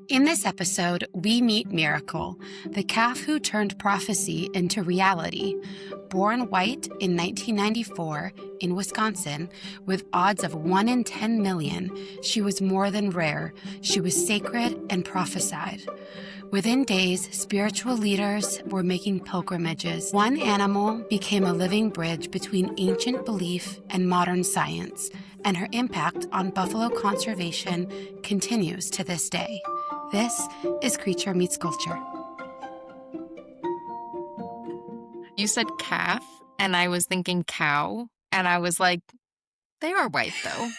In this episode, we meet Miracle, the calf who turned prophecy into reality. Born white in 1994 in Wisconsin, with odds of 1 in 10 million, she was more than rare. She was sacred and prophesied. Within days, spiritual leaders were making pilgrimages. One animal became a living bridge between ancient belief and modern science, and her impact on buffalo conservation continues to this day. This is Creature Meets Culture. You said calf, and I was thinking cow, and I was like, they are white, though.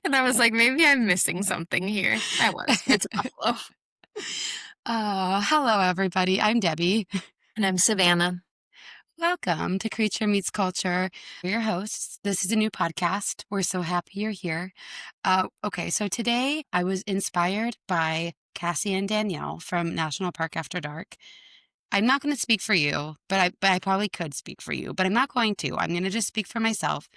And I was like, maybe I'm missing something here. I was. It's a buffalo. Hello, everybody. I'm Debbie. And I'm Savanna. Welcome to Creature Meets Culture. We're your hosts. This is a new podcast. We're so happy you're here. Okay, so today I was inspired by Cassie and Danielle from National Park After Dark. I'm not going to speak for you, but I probably could speak for you, but I'm not going to. I'm going to just speak for myself.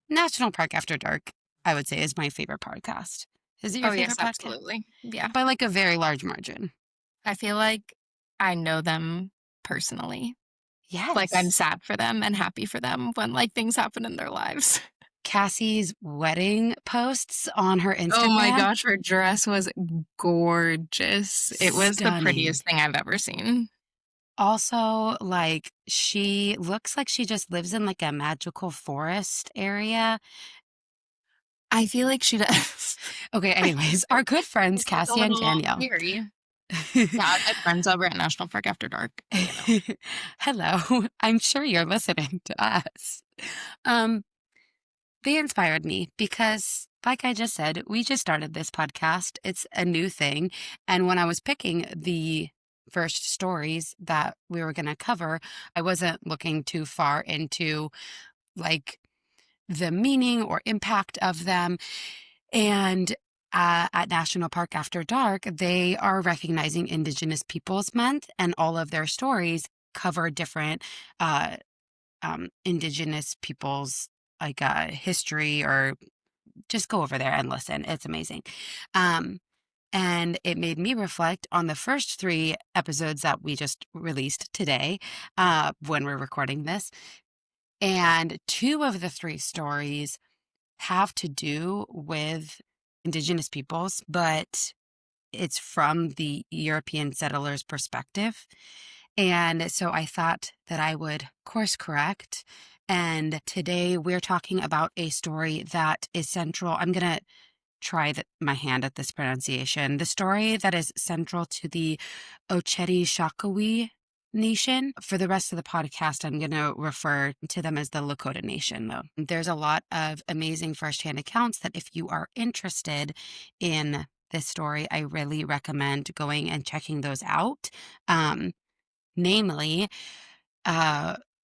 National Park After Dark, I would say, is my favorite podcast. Is it your favorite podcast? Absolutely. Yeah. By like a very large margin. I feel like I know them personally. Yes. Like I'm sad for them and happy for them when like things happen in their lives. Cassie's wedding posts on her Instagram. Oh my gosh, her dress was gorgeous. It was the prettiest thing I've ever seen. Also, like, she looks like she just lives in like a magical forest area. I feel like she does. Okay, anyways, our good friends, Cassie and Danielle. Yeah, I have friends over at National Park After Dark. You know. Hello. I'm sure you're listening to us. They inspired me because, like I just said, we just started this podcast. It's a new thing. And when I was picking the first stories that we were going to cover, I wasn't looking too far into like the meaning or impact of them. And at National Park After Dark, they are recognizing Indigenous Peoples Month, and all of their stories cover different Indigenous peoples like history, or just go over there and listen. It's amazing. And it made me reflect on the first 3 episodes that we just released today when we're recording this. And 2 of the 3 stories have to do with Indigenous peoples, but it's from the European settlers' perspective. And so I thought that I would course correct. And today we're talking about a story that is central. I'm going to try my hand at this pronunciation. The story that is central to the Oceti Nation. For the rest of the podcast, I'm going to refer to them as the Lakota Nation, though. There's a lot of amazing firsthand accounts that if you are interested in this story, I really recommend going and checking those out. Namely,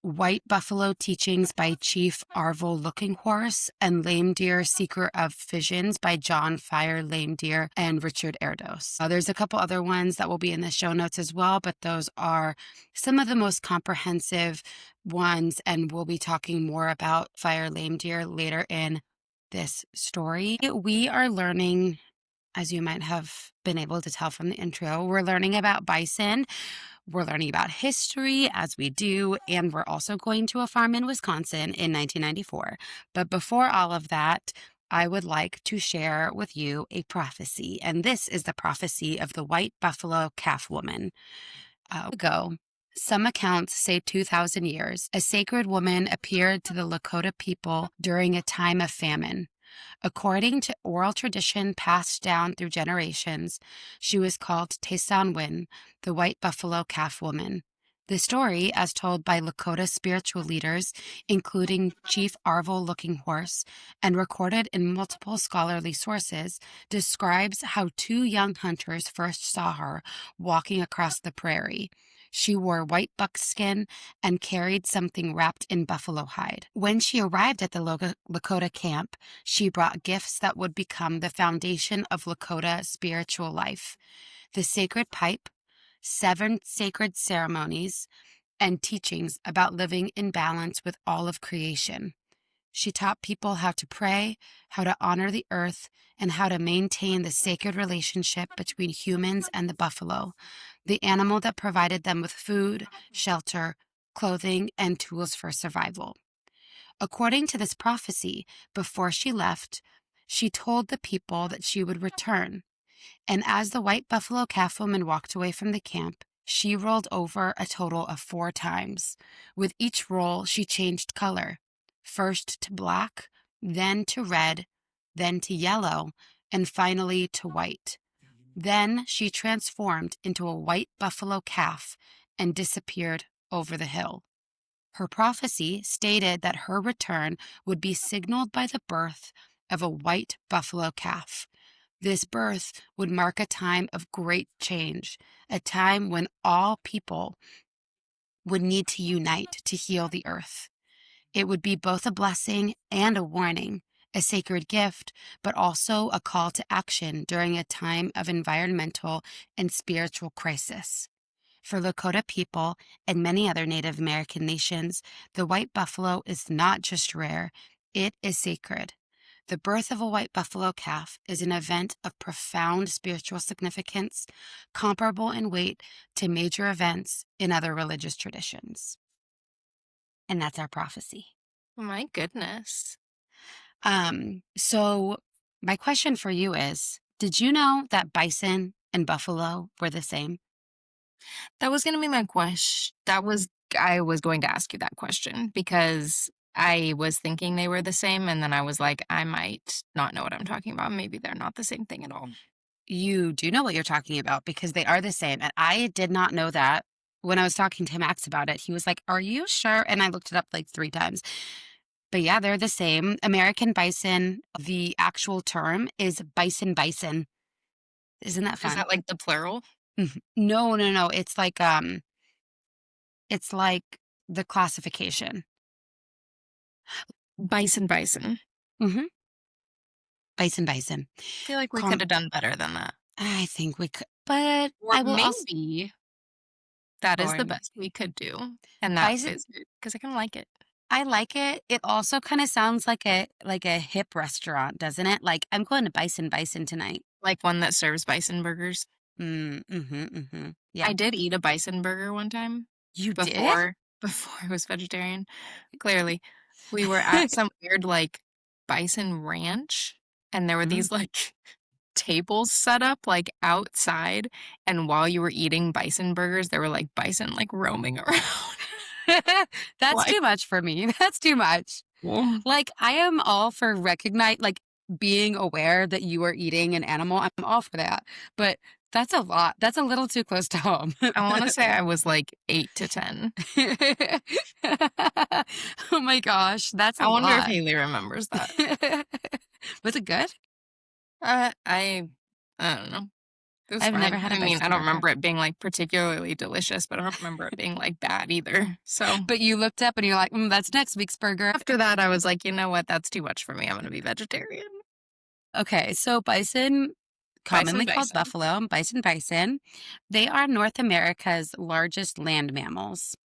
White Buffalo Teachings by Chief Arvol Looking Horse, and Lame Deer Seeker of Visions by John Fire Lame Deer and Richard Erdos. There's a couple other ones that will be in the show notes as well, but those are some of the most comprehensive ones, and we'll be talking more about Fire Lame Deer later in this story. We are learning, as you might have been able to tell from the intro, we're learning about bison. We're learning about history, as we do, and we're also going to a farm in Wisconsin in 1994. But before all of that, I would like to share with you a prophecy, and this is the prophecy of the White Buffalo Calf Woman. Some accounts say 2,000 years, a sacred woman appeared to the Lakota people during a time of famine. According to oral tradition passed down through generations, she was called Tesanwin, the White Buffalo Calf Woman. The story, as told by Lakota spiritual leaders, including Chief Arvol Looking Horse, and recorded in multiple scholarly sources, describes how 2 young hunters first saw her walking across the prairie. She wore white buckskin and carried something wrapped in buffalo hide. When she arrived at the Lakota camp, she brought gifts that would become the foundation of Lakota spiritual life: the sacred pipe, 7 sacred ceremonies, and teachings about living in balance with all of creation. She taught people how to pray, how to honor the earth, and how to maintain the sacred relationship between humans and the buffalo, the animal that provided them with food, shelter, clothing, and tools for survival. According to this prophecy, before she left, she told the people that she would return. And as the white buffalo calf woman walked away from the camp, she rolled over a total of 4 times. With each roll, she changed color, first to black, then to red, then to yellow, and finally to white. Then she transformed into a white buffalo calf and disappeared over the hill. Her prophecy stated that her return would be signaled by the birth of a white buffalo calf. This birth would mark a time of great change, a time when all people would need to unite to heal the earth. It would be both a blessing and a warning, a sacred gift, but also a call to action during a time of environmental and spiritual crisis. For Lakota people and many other Native American nations, the white buffalo is not just rare, it is sacred. The birth of a white buffalo calf is an event of profound spiritual significance, comparable in weight to major events in other religious traditions. And that's our prophecy. My goodness. So my question for you is, did you know that bison and buffalo were the same? That was gonna be my question. I was going to ask you that question because I was thinking they were the same, and then I was like, I might not know what I'm talking about. Maybe they're not the same thing at all. You do know what you're talking about because they are the same. And I did not know that. When I was talking to Max about it, he was like, "Are you sure?" And I looked it up like 3 times. But yeah, they're the same. American bison, the actual term is bison. Isn't that Is fun? that like the plural? Mhm. No, no, no. It's like the classification. Bison. Hmm. Bison. I feel like we could Com- have done better than that. I think we could, but Or I will also, maybe that is or the best we could do, and that bison. is because I kinda like it. I like it. It also kind of sounds like a hip restaurant, doesn't it? Like I'm going to Bison tonight. Like one that serves bison burgers. Yeah. I did eat a bison burger one time You did? before before I was vegetarian, clearly. We were at some weird, like, bison ranch, and there were Mm. these, like, tables set up, like, outside, and while you were eating bison burgers, there were, like, bison, like, roaming around. That's Like, too much for me. That's too much. well, Like I am all for recognize like being aware that you are eating an animal. I'm all for that. But that's a lot. That's a little too close to home. I wanna say I was, like, 8 to 10. Oh my gosh, that's a I wonder if lot. Haley remembers that. Was it good? Uh, I I don't know. It was I've never fine. had a I mean, I bison don't burger. remember it being, like, particularly delicious, but I don't remember it being, like, bad either. So, But you looked up and you're like, that's next week's burger. after that, I was like, "You know what? That's too much for me. I'm gonna be vegetarian." Okay, so bison, commonly called Bison. buffalo, and bison, they are North America's largest land mammals.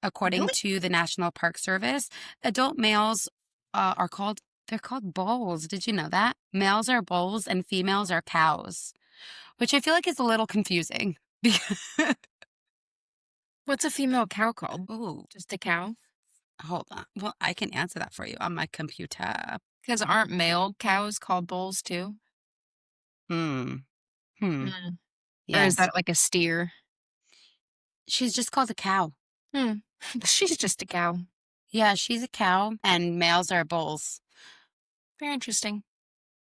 According Really? to the National Park Service, adult males are called, they're called bulls. Did you know that? Males are bulls and females are cows, which I feel like is a little confusing. What's a female cow called? Oh, Just a cow? hold on. Well, I can answer that for you on my computer. Because 'Cause aren't male cows called bulls too? Hmm. Hmm. Mm. Or is Yes. that like a steer? She's just called a cow. Hmm. She's just a cow. Yeah, she's a cow and males are bulls. Very interesting.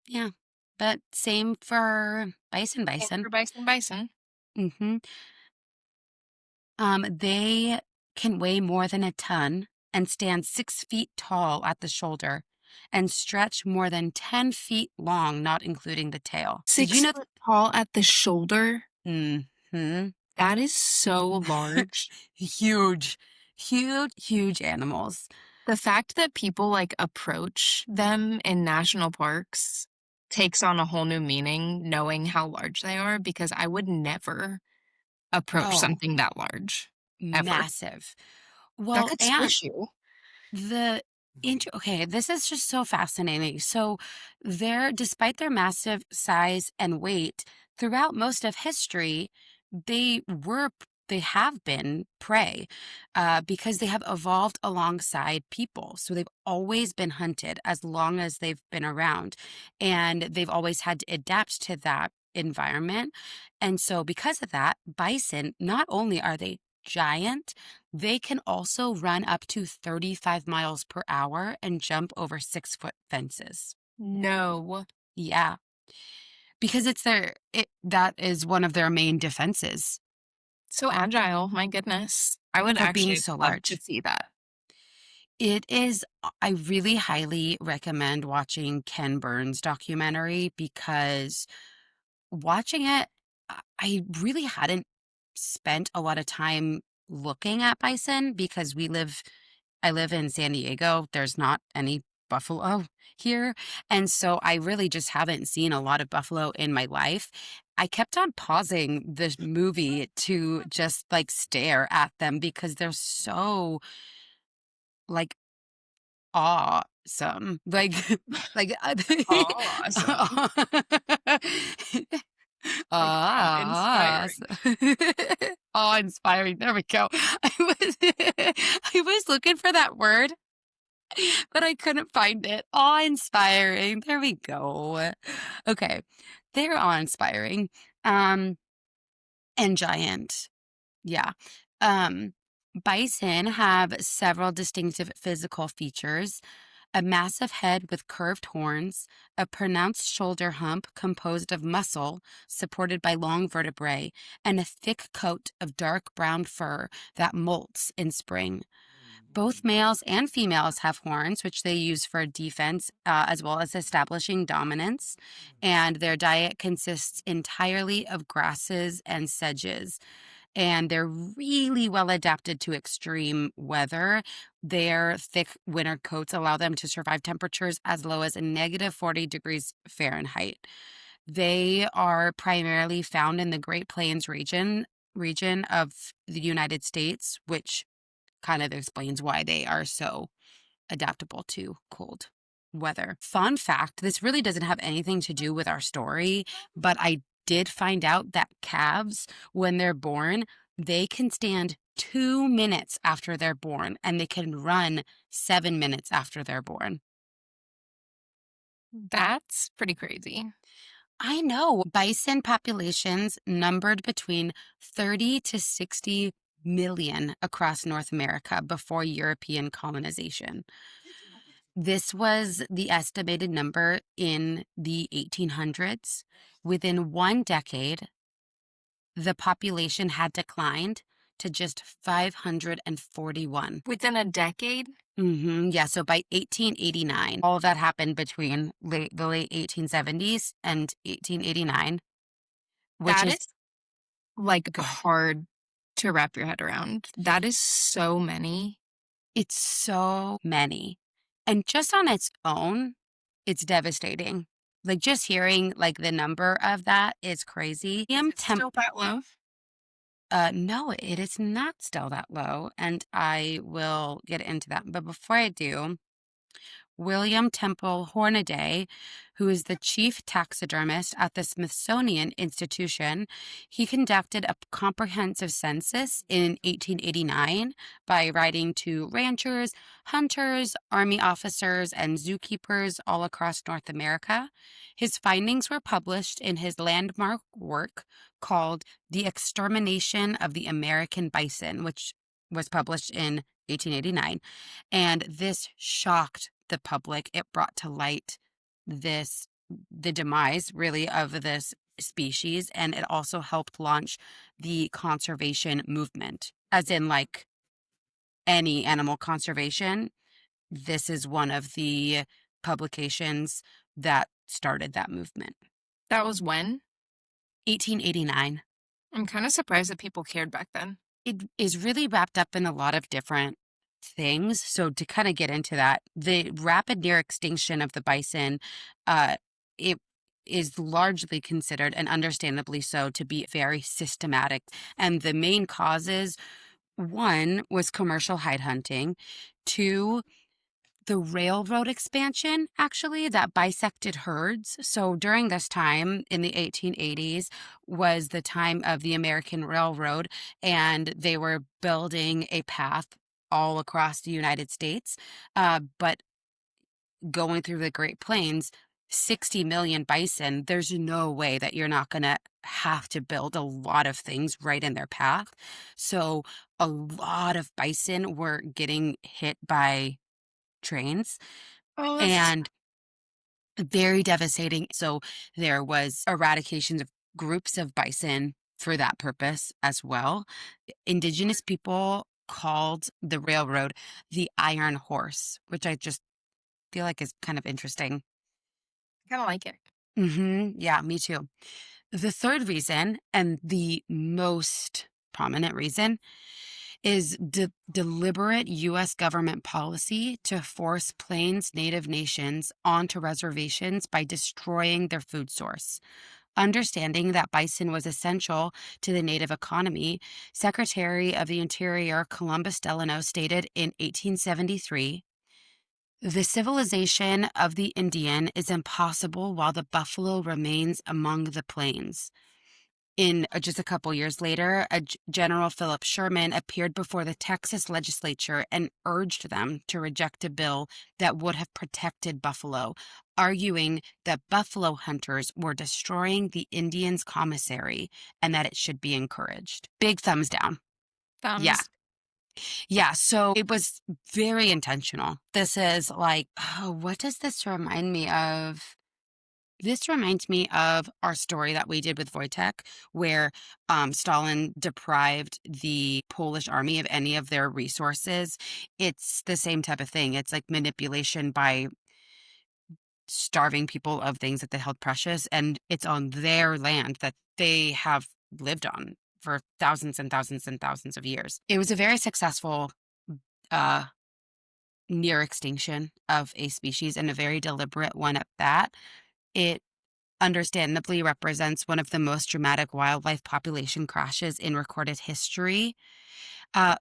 Yeah. But same for Same bison. for bison. Hmm. They can weigh more than a ton and stand 6 feet tall at the shoulder and stretch more than 10 feet long, not including the tail. Did you 6 know? foot tall at the shoulder? Hmm. That is so large. Huge, huge animals. The fact that people, like, approach them in national parks takes on a whole new meaning knowing how large they are because I would never approach Oh, something that large, ever. massive. That Well, could and squish you. the Okay, this is just so fascinating. So, despite their massive size and weight, throughout most of history, they were, they have been prey because they have evolved alongside people. So, they've always been hunted as long as they've been around, and they've always had to adapt to that environment. And so, because of that, bison, not only are they giant, they can also run up to 35 miles per hour and jump over 6-foot fences. No. Yeah, because that is one of their main defenses So agile, my goodness. I would for being actually so love to large. see that. It is, I really highly recommend watching Ken Burns' documentary because watching it, I really hadn't spent a lot of time looking at bison because I live in San Diego. There's not any buffalo here. And so I really just haven't seen a lot of buffalo in my life. I kept on pausing the movie to just like stare at them because they're so like awesome. Like, like, Awesome. Awe-inspiring. Awe-inspiring. There we go. I was looking for that word, but I couldn't find it. Awe-inspiring. There we go. Okay. They're awe-inspiring. Um, and giant. Yeah. Um, Bison have several distinctive physical features: a massive head with curved horns, a pronounced shoulder hump composed of muscle supported by long vertebrae, and a thick coat of dark brown fur that molts in spring. Both males and females have horns, which they use for defense as well as establishing dominance. And their diet consists entirely of grasses and sedges. And they're really well adapted to extreme weather. Their thick winter coats allow them to survive temperatures as low as -40 degrees Fahrenheit. They are primarily found in the Great Plains region of the United States, which kind of explains why they are so adaptable to cold weather. Fun fact, this really doesn't have anything to do with our story, but I did find out that calves, when they're born, they can stand 2 minutes after they're born and they can run 7 minutes after they're born. That's pretty crazy. I know bison populations numbered between 30 to 60 million across North America before European colonization. This was the estimated number in the 1800s. Within 1 decade, the population had declined to just 541. Within a decade? Yeah, so by 1889, all of that happened between the late 1870s and 1889, which That is is, like, good. hard to wrap your head around. That is so many. It's so many. And just on its own, it's devastating. Like, just hearing, like, the number of that is crazy. Is it still that low? No, it is not still that low, and I will get into that. But before I do, William Temple Hornaday, who is the chief taxidermist at the Smithsonian Institution, he conducted a comprehensive census in 1889 by writing to ranchers, hunters, army officers, and zookeepers all across North America. His findings were published in his landmark work called The Extermination of the American Bison, which was published in 1889. And this shocked the public. It brought to light the demise really of this species, and it also helped launch the conservation movement, as in like any animal conservation. This is one of the publications that started that movement. That was when? 1889. I'm kinda surprised that people cared back then. It is really wrapped up in a lot of different things. So to kind of get into that, the rapid near extinction of the bison, it is largely considered, and understandably so, to be very systematic. And the main causes, one was commercial hide hunting, two, the railroad expansion actually that bisected herds. So during this time in the 1880s was the time of the American Railroad, and they were building a path all across the United States. But going through the Great Plains, 60 million bison, there's no way that you're not going to have to build a lot of things right in their path. So a lot of bison were getting hit by trains, Oh, that's and very devastating. So there was eradications of groups of bison for that purpose as well. Indigenous people called the railroad the Iron Horse, which I just feel like is kind of interesting. kind of like it. Yeah, me too. The third reason, and the most prominent reason, is deliberate U.S. government policy to force Plains Native nations onto reservations by destroying their food source. Understanding that bison was essential to the Native economy, Secretary of the Interior Columbus Delano stated in 1873, "The civilization of the Indian is impossible while the buffalo remains among the plains." In just a couple years later, General Philip Sherman appeared before the Texas legislature and urged them to reject a bill that would have protected buffalo, arguing that buffalo hunters were destroying the Indians' commissary and that it should be encouraged. Big thumbs down. Yeah. Thumbs. Yeah. So it was very intentional. This is like, oh, what does this remind me of? This reminds me of our story that we did with Wojtek, where Stalin deprived the Polish army of any of their resources. It's the same type of thing. It's like manipulation by starving people of things that they held precious, and it's on their land that they have lived on for thousands and thousands and thousands of years. It was a very successful uh, near extinction of a species, and a very deliberate one at that. It understandably represents one of the most dramatic wildlife population crashes in recorded history.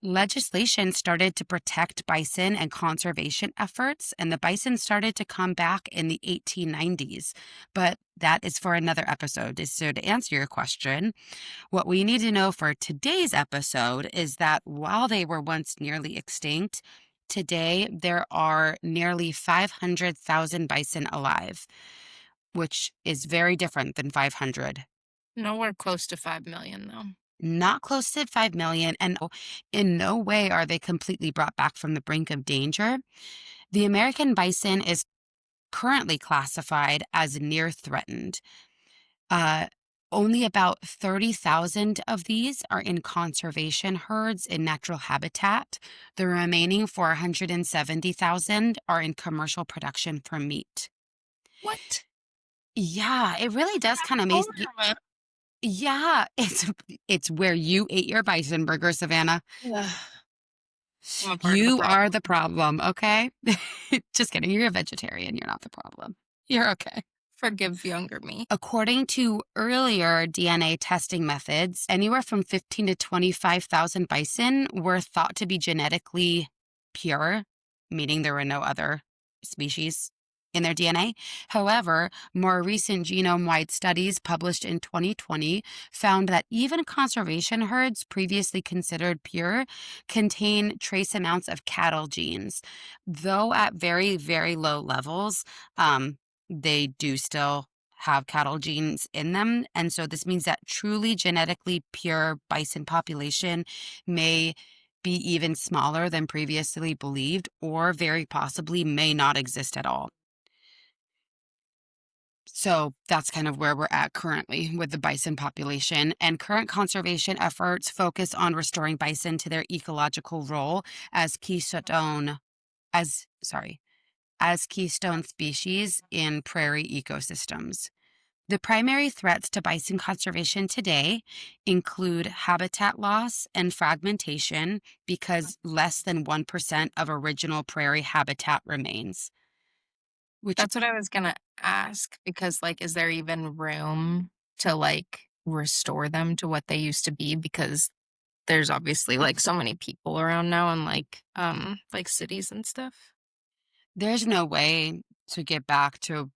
Legislation started to protect bison and conservation efforts, and the bison started to come back in the 1890s. But that is for another episode. So, to answer your question, what we need to know for today's episode is that while they were once nearly extinct, today there are nearly 500,000 bison alive, which is very different than 500. Nowhere close to 5 million though. Not close to 5 million, and in no way are they completely brought back from the brink of danger. The American bison is currently classified as near threatened. Uh, Only about 30,000 of these are in conservation herds in natural habitat. The remaining 470,000 are in commercial production for meat. What? Yeah, it really does kind of make. Over with. Yeah, it's where you ate your bison burger, Savannah. Ugh. I'm a part of the You are problem. the problem, okay? Just kidding. You're a vegetarian. You're not the problem. You're okay. Forgive younger me. According to earlier DNA testing methods, anywhere from 15 to 25,000 bison were thought to be genetically pure, meaning there were no other species in their DNA. However, more recent genome-wide studies published in 2020 found that even conservation herds previously considered pure contain trace amounts of cattle genes, though at very, very low levels. They do still have cattle genes in them. And so this means that truly genetically pure bison population may be even smaller than previously believed, or very possibly may not exist at all. So that's kind of where we're at currently with the bison population. And current conservation efforts focus on restoring bison to their ecological role as as keystone species in prairie ecosystems. The primary threats to bison conservation today include habitat loss and fragmentation because less than 1% of original prairie habitat remains, which That's what I was gonna ask because, like, is there even room to, like, restore them to what they used to be? Because there's obviously, like, so many people around now and, like, cities and stuff. there's no way to get back to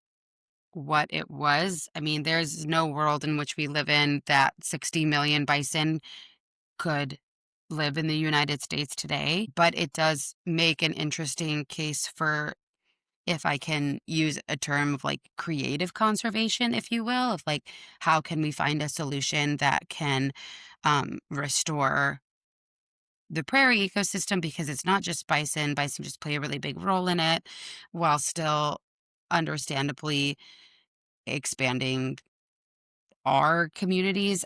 what it was. I mean, there's no world in which we live in that 60 million bison could live in the United States today, but it does make an interesting case for, if I can use a term of like creative conservation, if you will, of like how can we find a solution that can restore the prairie ecosystem, because it's not just bison. Bison just play a really big role in it while still understandably expanding our communities.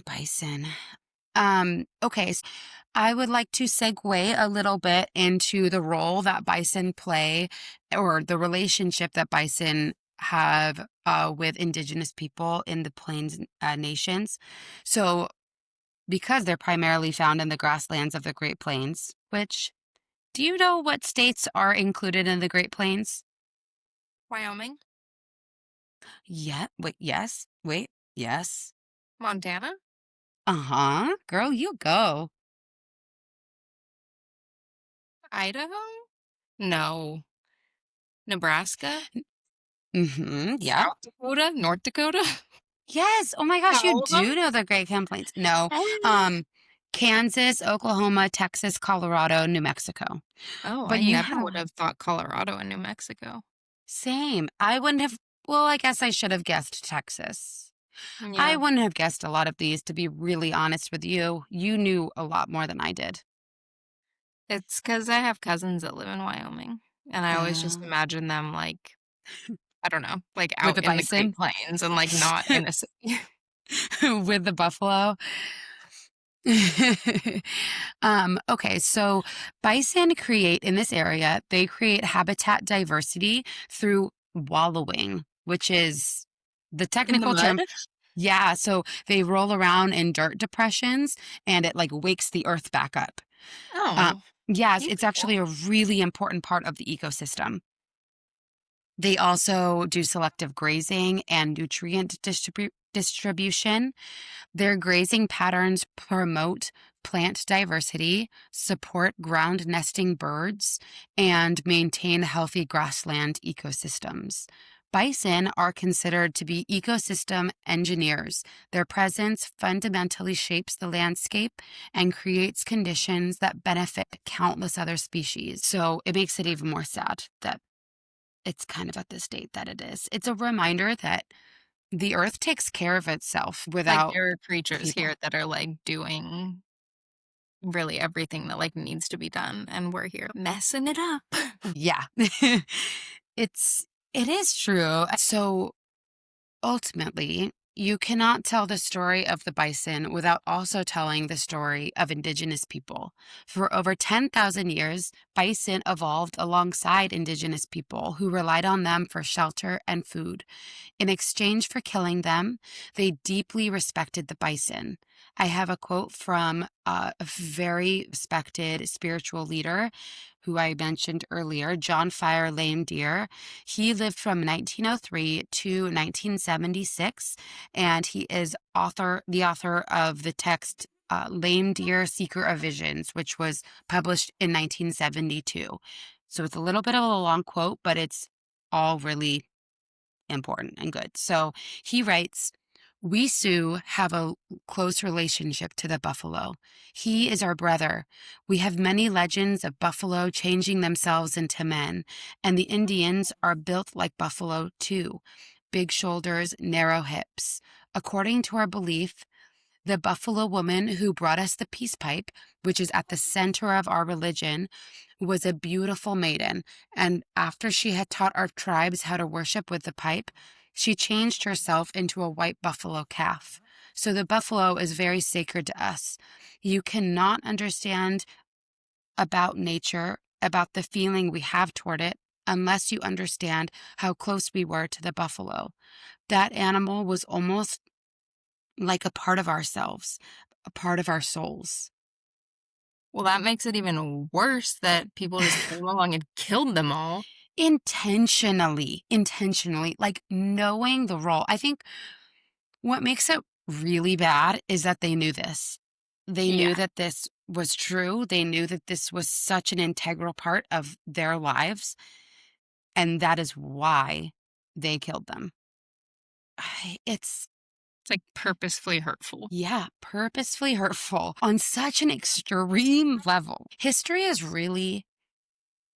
Bison. Okay, I would like to segue a little bit into the role that bison play, or the relationship that bison have with indigenous people in the Plains nations. So, because they're primarily found in the grasslands of the Great Plains, which, do you know what states are included in the Great Plains? Wyoming, Yeah, wait, yes, wait, yes. Montana, Uh huh. Girl, you go. Idaho? No. Nebraska, Mm hmm. Yep. South Dakota, North Dakota? Yes. Oh my gosh, you All of them? do know the Great Plains. No. Um, Kansas, Oklahoma, Texas, Colorado, New Mexico. Oh, But I you never have would have thought Colorado and New Mexico. same. I wouldn't have, well, I guess I should have guessed Texas. I Yeah. wouldn't have guessed a lot of these, to be really honest with you. You knew a lot more than I did. It's because I have cousins that live in Wyoming, and I always just Uh, imagine them, like, I don't know, like, with out the in the Great bison, Plains and, like, not in a city. with the buffalo. Okay, so bison create in this area, they create habitat diversity through wallowing, which is the In the technical mud? term. Yeah, so they roll around in dirt depressions and it like wakes the earth back up. Um, Oh, yes, it's beautiful. actually a really important part of the ecosystem. They also do selective grazing and nutrient distribution. Their grazing patterns promote plant diversity, support ground nesting birds, and maintain healthy grassland ecosystems. Bison are considered to be ecosystem engineers. Their presence fundamentally shapes the landscape and creates conditions that benefit countless other species. So it makes it even more sad that it's kind of at the state that it is. It's a reminder that the earth takes care of itself Like, without there are creatures people. here that are, like, doing really everything that, like, needs to be done, and we're here messing it up. Yeah. It's it is true. So, ultimately, you cannot tell the story of the bison without also telling the story of indigenous people. For over 10,000 years, bison evolved alongside indigenous people who relied on them for shelter and food. In exchange for killing them, they deeply respected the bison. I have a quote from a very respected spiritual leader who I mentioned earlier, John Fire Lame Deer. He lived from 1903 to 1976, and he is the author of the text Lame Deer Seeker of Visions, which was published in 1972. So it's a little bit of a long quote, but it's all really important and good. So he writes, "We Sioux have a close relationship to the buffalo. He is our brother. We have many legends of buffalo changing themselves into men, and the Indians are built like buffalo too, big shoulders, narrow hips. According to our belief, the buffalo woman who brought us the peace pipe, which is at the center of our religion, was a beautiful maiden. And after she had taught our tribes how to worship with the pipe, she changed herself into a white buffalo calf. So the buffalo is very sacred to us. You cannot understand about nature, about the feeling we have toward it, unless you understand how close we were to the buffalo. That animal was almost like a part of ourselves, a part of our souls." Well, that makes it even worse that people just came along and killed them all. Intentionally, like knowing the role. I think what makes it really bad is that they knew this. They knew Yeah. that this was true. They knew that this was such an integral part of their lives. and that is why they killed them. It's It's like purposefully hurtful. yeah, purposefully hurtful on such an extreme level. History is really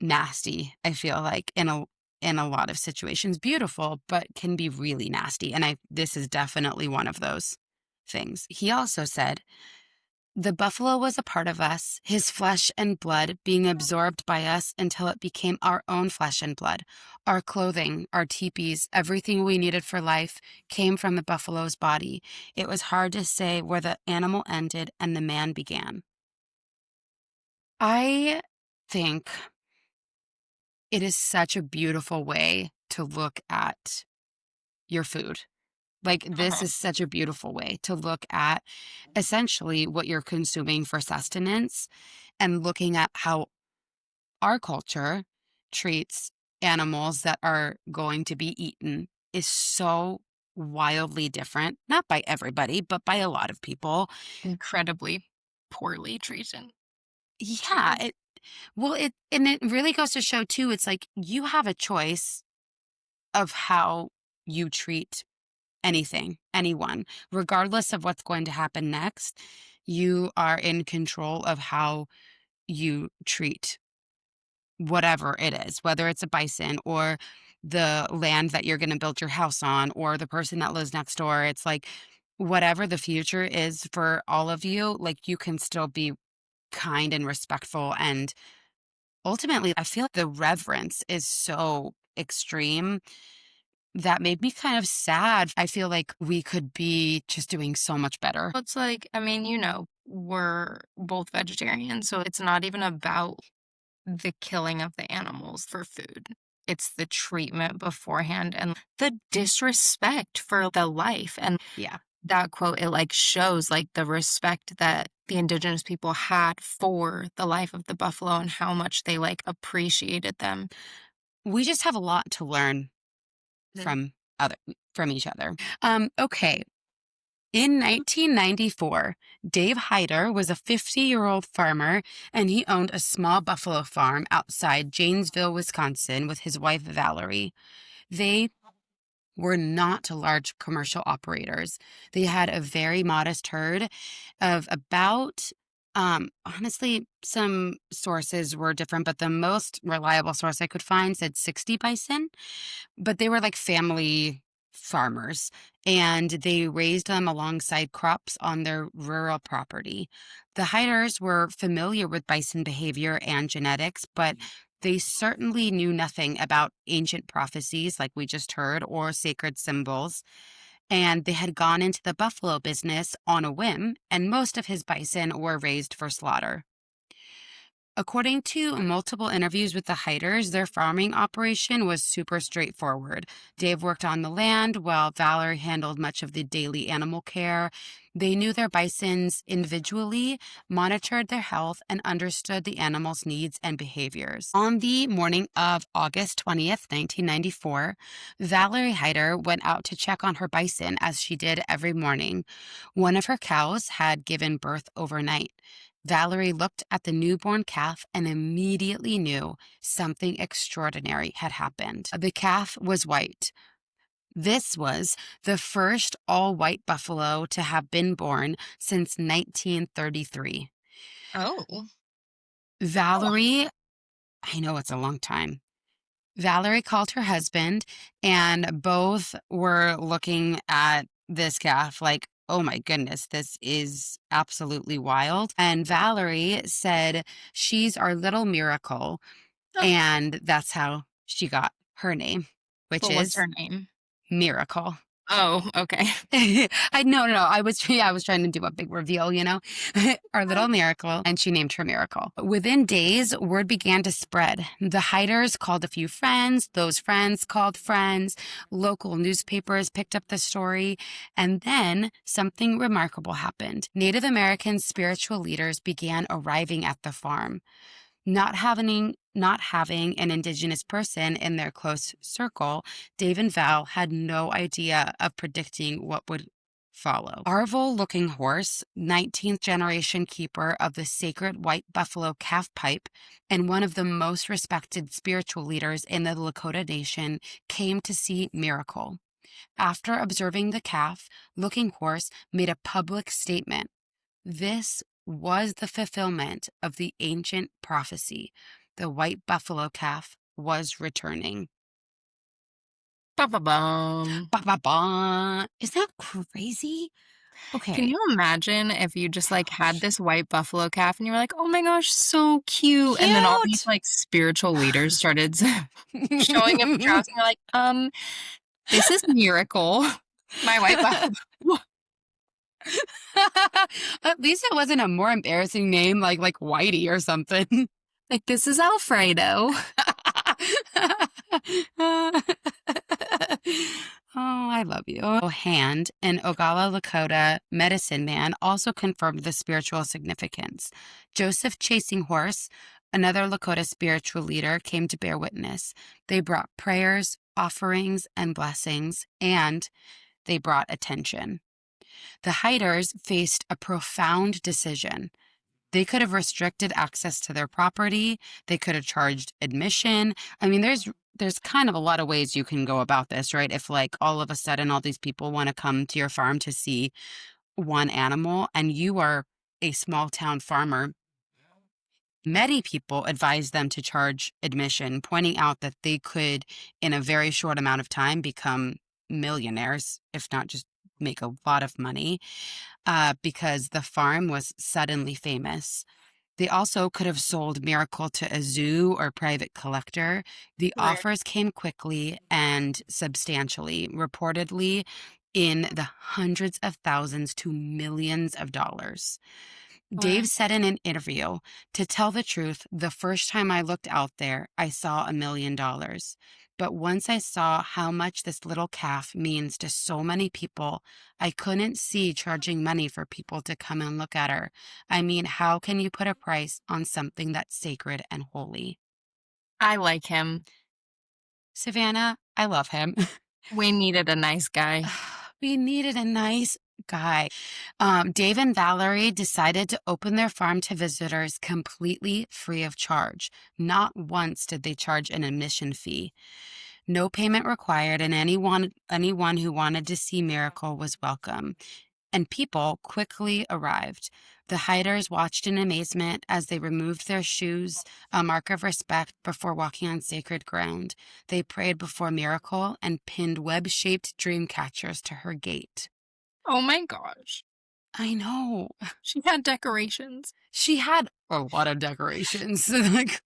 nasty, I feel like, in a lot of situations. Beautiful, but can be really nasty, and I this is definitely one of those things. He also said, "The buffalo was a part of us, his flesh and blood being absorbed by us until it became our own flesh and blood. Our clothing, our teepees, everything we needed for life came from the buffalo's body. It was hard to say where the animal ended and the man began." I think it is such a beautiful way to look at your food. Like, this Uh-huh. is such a beautiful way to look at essentially what you're consuming for sustenance and looking at how our culture treats animals that are going to be eaten is so wildly different, not by everybody, but by a lot of people. Incredibly poorly treated. Yeah, Treated. it really goes to show too, it's like you have a choice of how you treat anything, anyone, regardless of what's going to happen next. You are in control of how you treat whatever it is, whether it's a bison or the land that you're going to build your house on or the person that lives next door. It's like whatever the future is for all of you, like you can still be kind and respectful. And ultimately, I feel like the reverence is so extreme that made me kind of sad. I feel like we could be just doing so much better. It's like, I mean, we're both vegetarians, so it's not even about the killing of the animals for food. It's the treatment beforehand and the disrespect for the life. And Yeah. that quote, it like shows like the respect that the indigenous people had for the life of the buffalo and how much they like appreciated them. We just have a lot to learn Mhm. from other from each other. Okay. In 1994, Dave Heider was a 50-year-old farmer and he owned a small buffalo farm outside Janesville, Wisconsin with his wife Valerie. They were not large commercial operators. They had a very modest herd of about, honestly, some sources were different, but the most reliable source I could find said 60 bison, but they were like family farmers and they raised them alongside crops on their rural property. The Hiders were familiar with bison behavior and genetics, but they certainly knew nothing about ancient prophecies, like we just heard, or sacred symbols. And they had gone into the buffalo business on a whim, and most of his bison were raised for slaughter. According to multiple interviews with the Hiders, their farming operation was super straightforward. Dave worked on the land while Valerie handled much of the daily animal care. They knew their bisons individually, monitored their health, and understood the animals' needs and behaviors. On the morning of August 20th, 1994, Valerie Heider went out to check on her bison as she did every morning. One of her cows had given birth overnight. Valerie looked at the newborn calf and immediately knew something extraordinary had happened. The calf was white. This was the first all white buffalo to have been born since 1933. Oh, oh, Valerie, I know it's a long time. Valerie called her husband, and both were looking at this calf like, oh my goodness, this is absolutely wild. And Valerie said, she's our little miracle. oh. And that's how she got her name, which What was is her name? Miracle. Oh, okay. I no, no, no. I was trying to do a big reveal, you know, our little miracle, and she named her Miracle. Within days, word began to spread. The Hiders called a few friends, those friends called friends, local newspapers picked up the story, and then something remarkable happened. Native American spiritual leaders began arriving at the farm. Not having an indigenous person in their close circle, Dave and Val had no idea of predicting what would follow. Arvol Looking Horse, 19th generation keeper of the sacred white buffalo calf pipe and one of the most respected spiritual leaders in the Lakota Nation, came to see Miracle. After observing the calf, Looking Horse made a public statement. This was the fulfillment of the ancient prophecy. The white buffalo calf was returning. Ba-ba-bum. Ba ba ba. Is that crazy? Can Okay. you imagine if you just, like, had Gosh. this white buffalo calf and you were like, "Oh my gosh, so cute," and then all these, Cute. like, spiritual leaders started showing up at your house and you're like, this is Miracle, my white buffalo." At least it wasn't a more embarrassing name like Whitey or something. Like, "This is Alfredo." Oh, I love you. Hand, an Ogalla Lakota medicine man, also confirmed the spiritual significance. Joseph Chasing Horse, another Lakota spiritual leader, came to bear witness. They brought prayers, offerings, and blessings, and they brought attention. The Haiders faced a profound decision. They could have restricted access to their property. They could have charged admission. I mean, there's kind of a lot of ways you can go about this, right? If like all of a sudden all these people want to come to your farm to see one animal and you are a small town farmer, many people advise them to charge admission, pointing out that they could, in a very short amount of time, become millionaires, if not just make a lot of money, because the farm was suddenly famous. They also could have sold Miracle to a zoo or private collector. The Right. offers came quickly and substantially, reportedly in the hundreds of thousands to millions of dollars. Dave Wow. said in an interview, to tell the truth, the first time I looked out there, I saw $1 million. But once I saw how much this little calf means to so many people, I couldn't see charging money for people to come and look at her. I mean, how can you put a price on something that's sacred and holy? I like him. Savannah, I love him. We needed a nice guy. We needed a nice guy. Dave and Valerie decided to open their farm to visitors completely free of charge. Not once did they charge an admission fee. No payment required, and anyone who wanted to see Miracle was welcome. And people quickly arrived. The hiders watched in amazement as they removed their shoes, a mark of respect before walking on sacred ground. They prayed before Miracle and pinned web shaped dream catchers to her gate. Oh my gosh. I know. She had decorations. She had a lot of decorations. Like,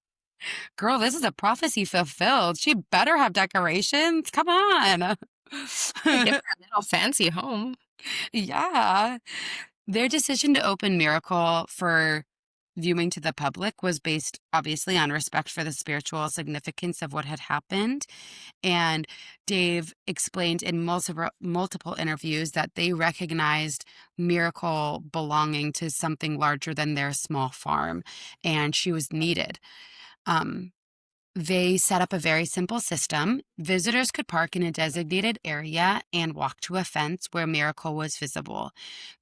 girl, this is a prophecy fulfilled. She better have decorations. Come on. I give her a little fancy home. Yeah. Their decision to open Miracle for viewing to the public was based obviously on respect for the spiritual significance of what had happened. And Dave explained in multiple interviews that they recognized Miracle belonging to something larger than their small farm, and she was needed. Um, they set up a very simple system. Visitors could park in a designated area and walk to a fence where Miracle was visible.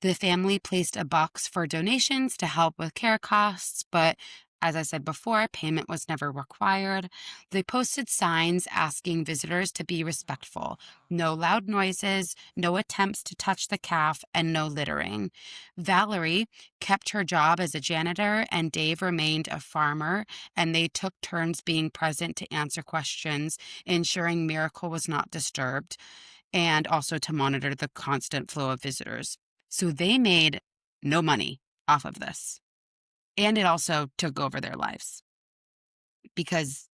The family placed a box for donations to help with care costs, but as I said before, payment was never required. They posted signs asking visitors to be respectful. No loud noises, no attempts to touch the calf, and no littering. Valerie kept her job as a janitor, and Dave remained a farmer, and they took turns being present to answer questions, ensuring Miracle was not disturbed, and also to monitor the constant flow of visitors. So they made no money off of this. And it also took over their lives because,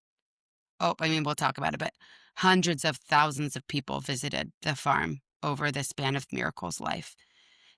oh, I mean, we'll talk about it, but hundreds of thousands of people visited the farm over the span of Miracle's life.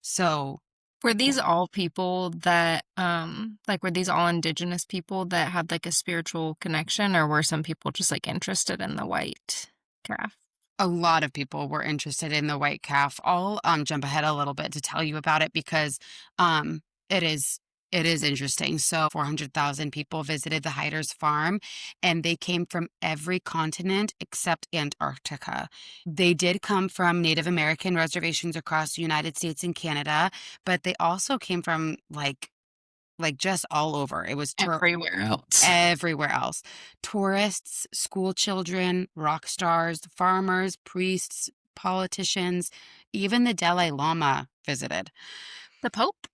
So, Were these all people that, like, were these all indigenous people that had, like, a spiritual connection, or were some people just, like, interested in the white calf? a lot of people were interested in the white calf. I'll jump ahead a little bit to tell you about it because it is It is interesting. So 400,000 people visited the Hyder's farm, and they came from every continent except Antarctica. They did come from Native American reservations across the United States and Canada, but they also came from like just all over. It was Everywhere else. everywhere else. Tourists, school children, rock stars, farmers, priests, politicians, even the Dalai Lama visited. The Pope?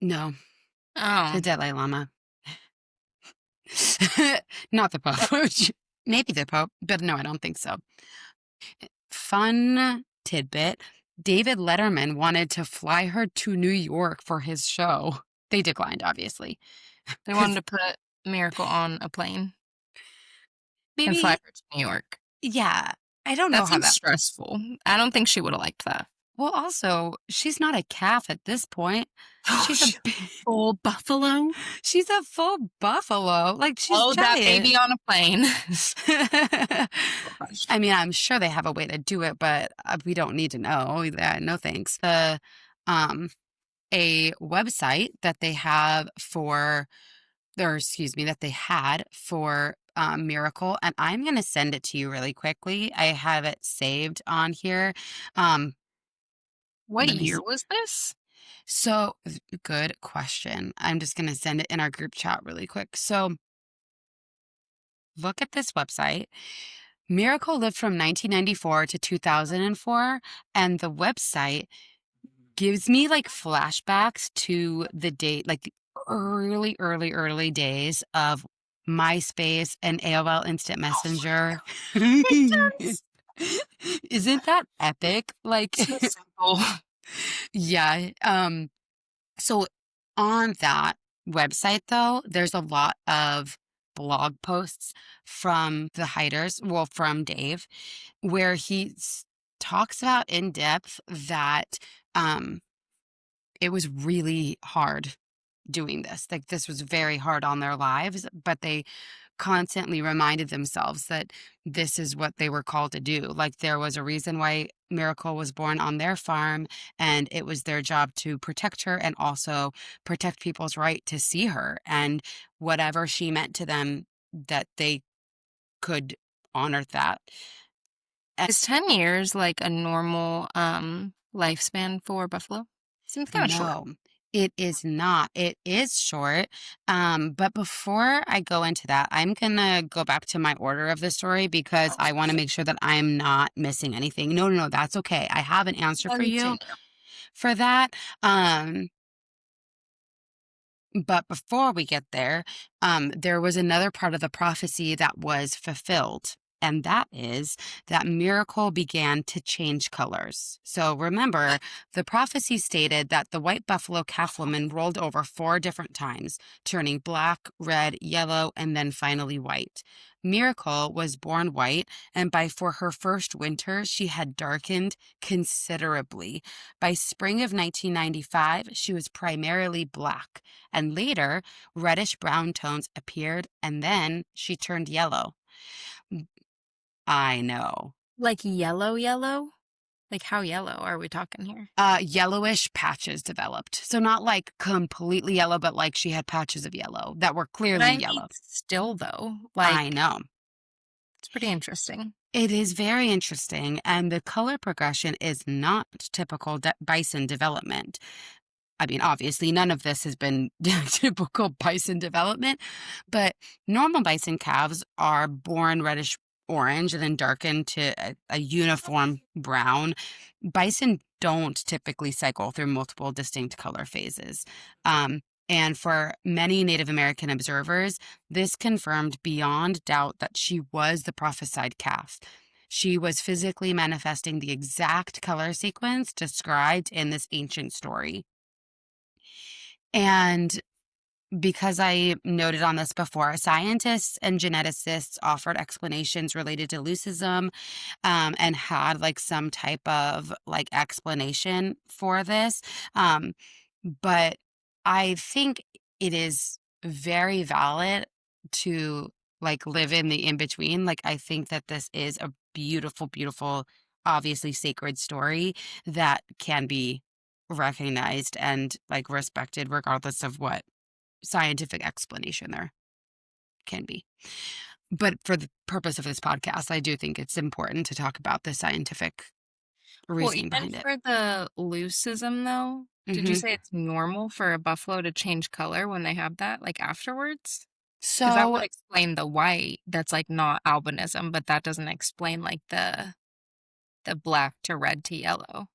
No, the Oh, Dalai Lama. Not the Pope. Maybe the Pope, but no, I don't think so. Fun tidbit. David Letterman wanted to fly her to New York for his show. They declined, obviously. they wanted Because to put Miracle on a plane and fly maybe, her to New York. yeah, I don't know That how seems that. stressful. I don't think she would have liked that. Well, also, she's not a calf at this point. Oh, She's a full buffalo? she's a full buffalo. Like she's Load that giant. baby on a plane. I mean, I'm sure they have a way to do it, but we don't need to know. Yeah, no thanks. Um, a website that they have for, or excuse me, that they had for Miracle, and I'm going to send it to you really quickly. I have it saved on here. Um, What let me. year was this? So, good question. I'm just going to send it in our group chat really quick. So, look at this website. Miracle lived from 1994 to 2004, and the website gives me like flashbacks to the date, like early days of MySpace and AOL Instant Oh Messenger. my god, it does. Isn't that epic? Like, So simple. yeah. So on that website, though, there's a lot of blog posts from the Hiders, well, from Dave, where he talks about in depth that um, it was really hard doing this. Like this was very hard on their lives, but they constantly reminded themselves that this is what they were called to do. Like there was a reason why Miracle was born on their farm, and it was their job to protect her and also protect people's right to see her and whatever she meant to them, that they could honor that. Is 10 years like a normal lifespan for buffalo? Seems kind of short. No, it is not. It is short. But before I go into that, I'm gonna go back to my order of the story because I want to make sure that I'm not missing anything. No, no, no, that's okay. I have an answer for you Continue. for that. But before we get there was another part of the prophecy that was fulfilled. And that is that Miracle began to change colors. So remember, the prophecy stated that the white buffalo calf woman rolled over 4 different times, turning black, red, yellow, and then finally white. Miracle was born white, and by for her first winter, she had darkened considerably. By spring of 1995, she was primarily black, and later, reddish brown tones appeared, and then she turned yellow. I know. Like yellow, yellow? Like how yellow are we talking here? Yellowish patches developed. So not like completely yellow, but like she had patches of yellow that were But clearly I mean, yellow. still though, I like know. it's pretty interesting. It is very interesting, and the color progression is not typical bison development. I mean, obviously, none of this has been typical bison development, but normal bison calves are born reddish orange and then darken to a uniform brown. Bison don't typically cycle through multiple distinct color phases. And for many Native American observers, this confirmed beyond doubt that she was the prophesied calf. She was physically manifesting the exact color sequence described in this ancient story. And because I noted on this before, scientists and geneticists offered explanations related to leucism, and had like some type of like explanation for this. Um, but I think it is very valid to like live in the in between. Like, I think that this is a beautiful, beautiful, obviously sacred story that can be recognized and like respected regardless of what scientific explanation there can be. But for the purpose of this podcast, I do think it's important to talk about the scientific Well, reasoning even behind it. for the leucism, though, did you Hmm. say it's normal for a buffalo to change color when they have that, like, afterwards? Because that So, would explain the white that's, like, not albinism, but that doesn't explain, like, the black to red to yellow.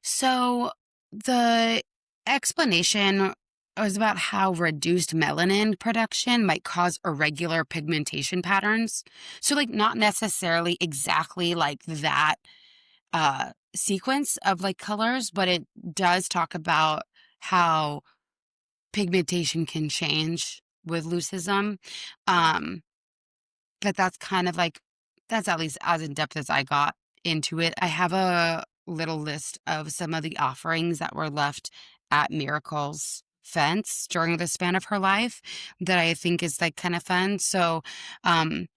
so the explanation was about how reduced melanin production might cause irregular pigmentation patterns. So, like, not necessarily exactly like that sequence of like colors, but it does talk about how pigmentation can change with leucism. Um, but that's kind of like that's at least as in depth as I got into it. I have a little list of some of the offerings that were left at Miracle's fence during the span of her life that I think is like kind of fun. So, um,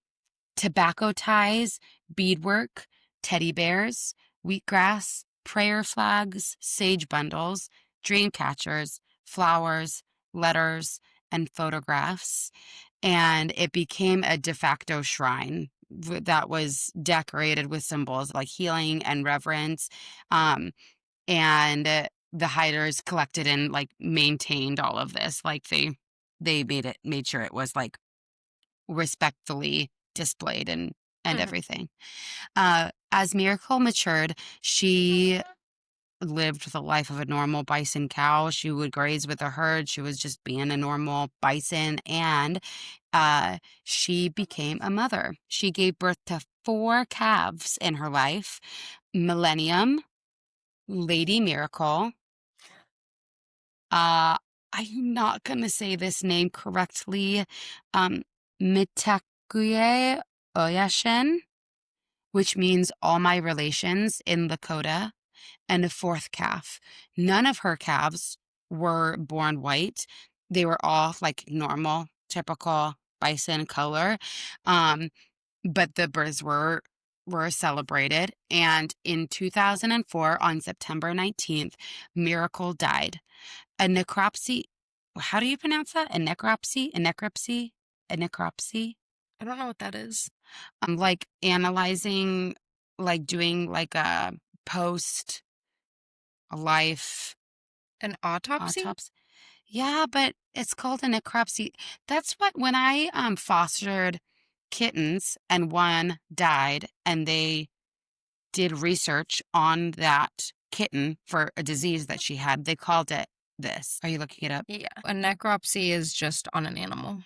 tobacco ties, beadwork, teddy bears, wheatgrass, prayer flags, sage bundles, dream catchers, flowers, letters, and photographs. And it became a de facto shrine that was decorated with symbols like healing and reverence. Um, and the hiders collected and like maintained all of this. Like they made sure it was like respectfully displayed and Mhm. everything. As Miracle matured, she lived the life of a normal bison cow. She would graze with the herd. She was just being a normal bison, and she became a mother. She gave birth to four calves in her life: Millennium, Lady Miracle. Uh, I'm not gonna say this name correctly. Um, Mitakuye Oyashin, which means all my relations in Lakota, and a fourth calf. None of her calves were born white. They were all like normal, typical bison color. Um, but the births were celebrated. And in 2004, on September 19th, Miracle died. A necropsy, how do you pronounce that? A necropsy? A necropsy? A necropsy? I don't know what that is. Like analyzing, like doing like a post life An autopsy? autopsy. Yeah, but it's called a necropsy. That's what when I fostered kittens and one died and they did research on that kitten for a disease that she had, they called it this. Are you looking it up? Yeah. A necropsy is just on an animal,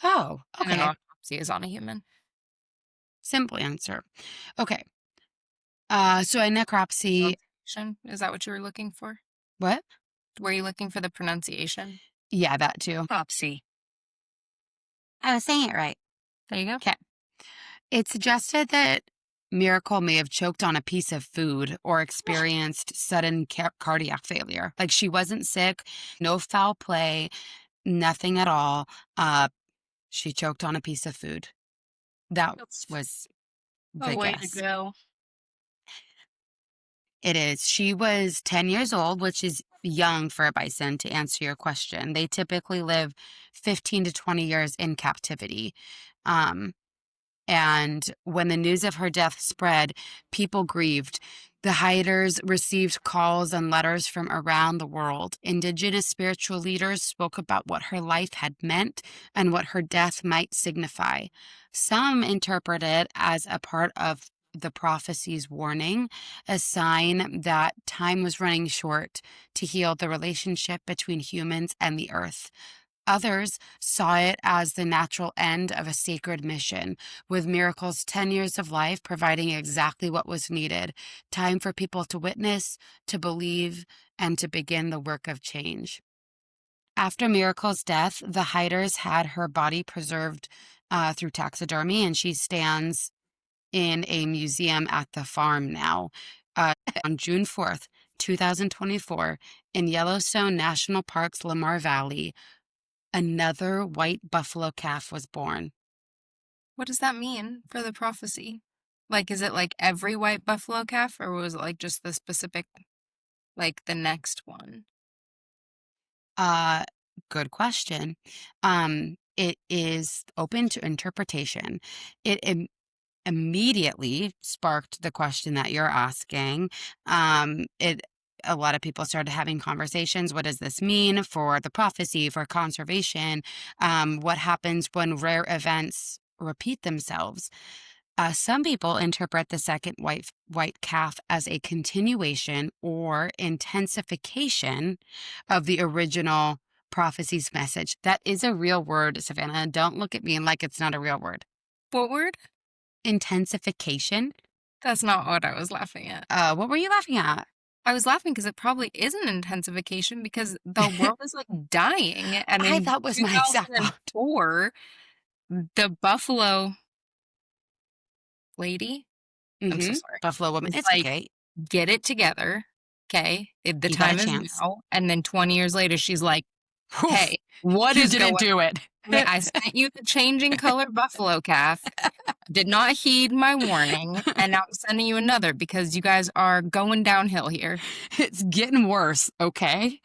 Oh, and an okay. autopsy is on a human. Simple answer. Okay. So a necropsy, Pronunciation? Is that what you were looking for? what? Were you looking for the pronunciation? Yeah, that too. Propsy. I was saying it right. There you go. Okay. It suggested that Miracle may have choked on a piece of food or experienced sudden cardiac failure. Like she wasn't sick, no foul play, nothing at all. Uh, she choked on a piece of food. That That's was a the way to guess. go. It is. She was 10 years old, which is young for a bison to answer your question. They typically live 15 to 20 years in captivity. Um, And when the news of her death spread, people grieved. The hiders received calls and letters from around the world. Indigenous spiritual leaders spoke about what her life had meant and what her death might signify. Some interpret it as a part of the prophecy's warning, a sign that time was running short to heal the relationship between humans and the earth. Others saw it as the natural end of a sacred mission, with Miracle's 10 years of life providing exactly what was needed: time for people to witness, to believe, and to begin the work of change. After Miracle's death, the hiders had her body preserved through taxidermy, and she stands in a museum at the farm now. On June 4th, 2024, in Yellowstone National Park's Lamar Valley, another white buffalo calf was born. What does that mean for the prophecy? Like, is it like every white buffalo calf, or was it like just the specific? Like the next one. Uh, Good question. It is open to interpretation. It immediately sparked the question that you're asking. It A lot of people started having conversations. What does this mean for the prophecy, for conservation? What happens when rare events repeat themselves? Some people interpret the second white calf as a continuation or intensification of the original prophecy's message. That is a real word, Savannah. Don't look at me like it's not a real word. What word? Intensification. That's not what I was laughing at. What were you laughing at? I was laughing because it probably is an intensification because the world is, like, dying, and I in That was my exact thought. 2004, the buffalo lady, I'm so sorry, Buffalo woman. was It's like, okay. "Get it together, okay? The You got a time is chance. now," and then 20 years later, she's like, Oof, "Hey, what you is didn't going do it. on? I sent you the changing color buffalo calf, did not heed my warning, and now I'm sending you another because you guys are going downhill here." It's getting worse, okay?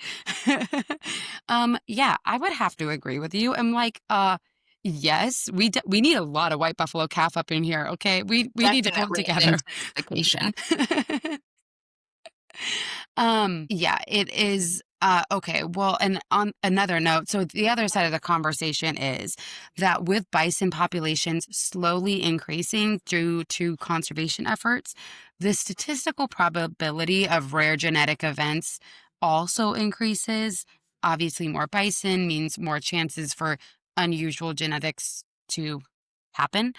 Yeah, I would have to agree with you. I'm like, yes, we need a lot of white buffalo calf up in here, okay? We need to pull it Definitely an together. intensification. Yeah, it is. Okay. Well, and on another note, so the other side of the conversation is that with bison populations slowly increasing due to conservation efforts, the statistical probability of rare genetic events also increases. Obviously, more bison means more chances for unusual genetics to happen.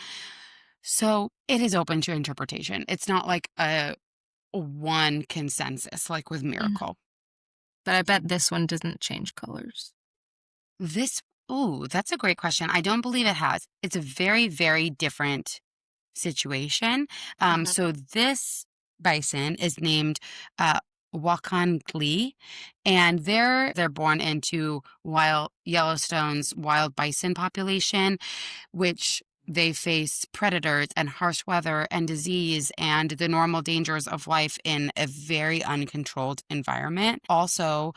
So it is open to interpretation. It's not like a one consensus like with Mhm. Miracle. But I bet this one doesn't change colors. This Ooh, that's a great question. I don't believe it has. It's a very, very different situation. Mhm. So this bison is named Wakangli, and they're born into wild Yellowstone's wild bison population, which they face predators and harsh weather and disease and the normal dangers of life in a very uncontrolled environment. Also,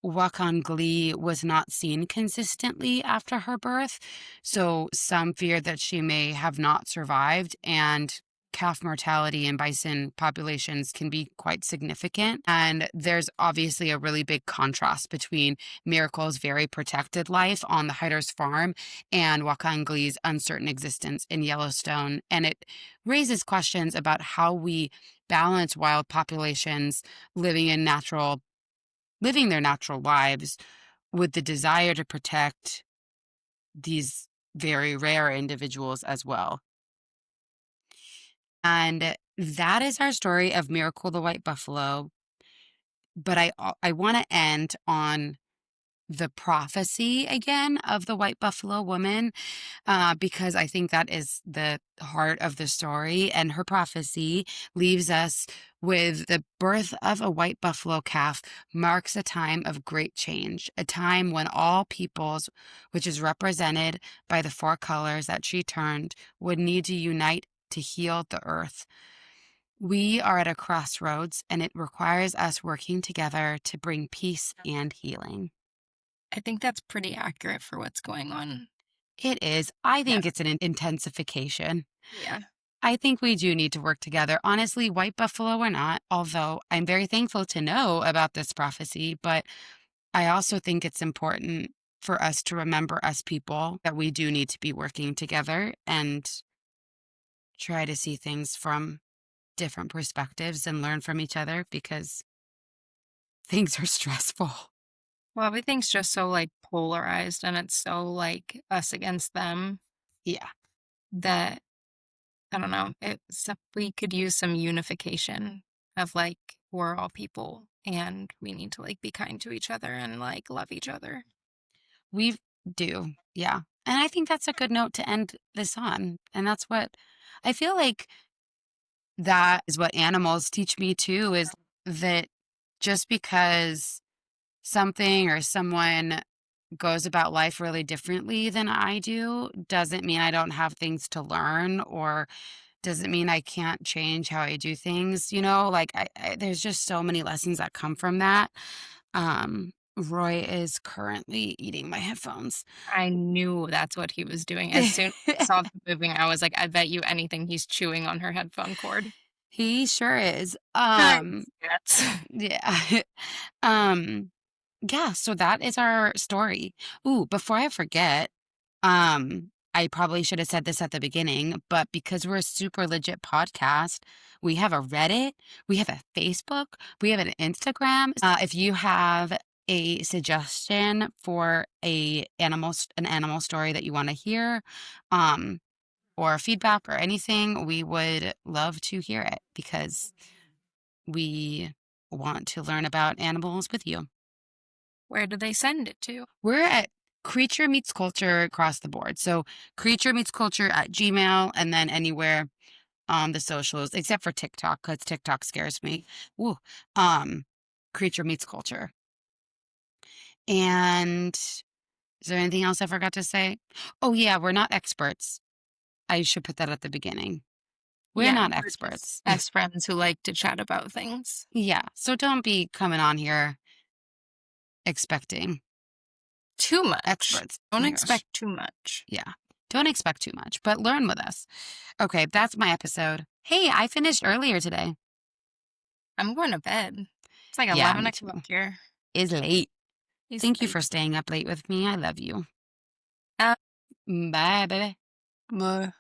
Wakangli was not seen consistently after her birth, so some fear that she may have not survived, and calf mortality in bison populations can be quite significant. And there's obviously a really big contrast between Miracle's very protected life on the Heider's farm and Wakangli's uncertain existence in Yellowstone. And it raises questions about how we balance wild populations living in living their natural lives with the desire to protect these very rare individuals as well. And that is our story of Miracle the White Buffalo. But I want to end on the prophecy again of the white buffalo woman, because I think that is the heart of the story. And her prophecy leaves us with the birth of a white buffalo calf marks a time of great change, a time when all peoples, which is represented by the four colors that she turned, would need to unite to heal the earth. We are at a crossroads, and it requires us working together to bring peace and healing. I think that's pretty accurate for what's going on. It is. I Yeah. think it's an intensification. Yeah. I think we do need to work together. Honestly, white buffalo or not, although I'm very thankful to know about this prophecy, but I also think it's important for us to remember as people that we do need to be working together and try to see things from different perspectives and learn from each other because things are stressful. Well, everything's just so, like, polarized, and it's so, like, us against them Yeah. that I don't know, we could use some unification of, like, we're all people, and we need to, like, be kind to each other and, like, love each other. We do. Yeah. And I think that's a good note to end this on. And that's what I feel like that is what animals teach me too is that just because something or someone goes about life really differently than I do doesn't mean I don't have things to learn or doesn't mean I can't change how I do things, you know? Like, there's just so many lessons that come from that. Roy is currently eating my headphones. I knew that's what he was doing. As soon as I saw them moving, I was like, "I bet you anything he's chewing on her headphone cord." He sure is. Nice. Yes. Yeah. Um, yeah, so that is our story. Ooh, before I forget, I probably should have said this at the beginning, but because we're a super legit podcast, we have a Reddit, we have a Facebook, we have an Instagram. If you have a suggestion for an animal story that you want to hear, um, or feedback or anything, we would love to hear it because we want to learn about animals with you. Where do they send it to? We're at Creature Meets Culture across the board. So Creature Meets Culture at Gmail and then anywhere on the socials, except for TikTok, because TikTok scares me. Woo. Um, Creature Meets Culture. And is there anything else I forgot to say? Oh yeah, we're not experts. I should put that at the beginning. We're Yeah, not we're just experts. best friends who like to chat about things. Yeah. So don't be coming on here expecting Too much. experts. Oh Don't my gosh. expect too much. Yeah. Don't expect too much, but learn with us. Okay, that's my episode. Hey, I finished earlier today. I'm going to bed. It's like Yeah, 11 me o'clock too. here. It's late. He's Thank you for late. staying up late with me. I love you. Uh, Bye, baby. Bye.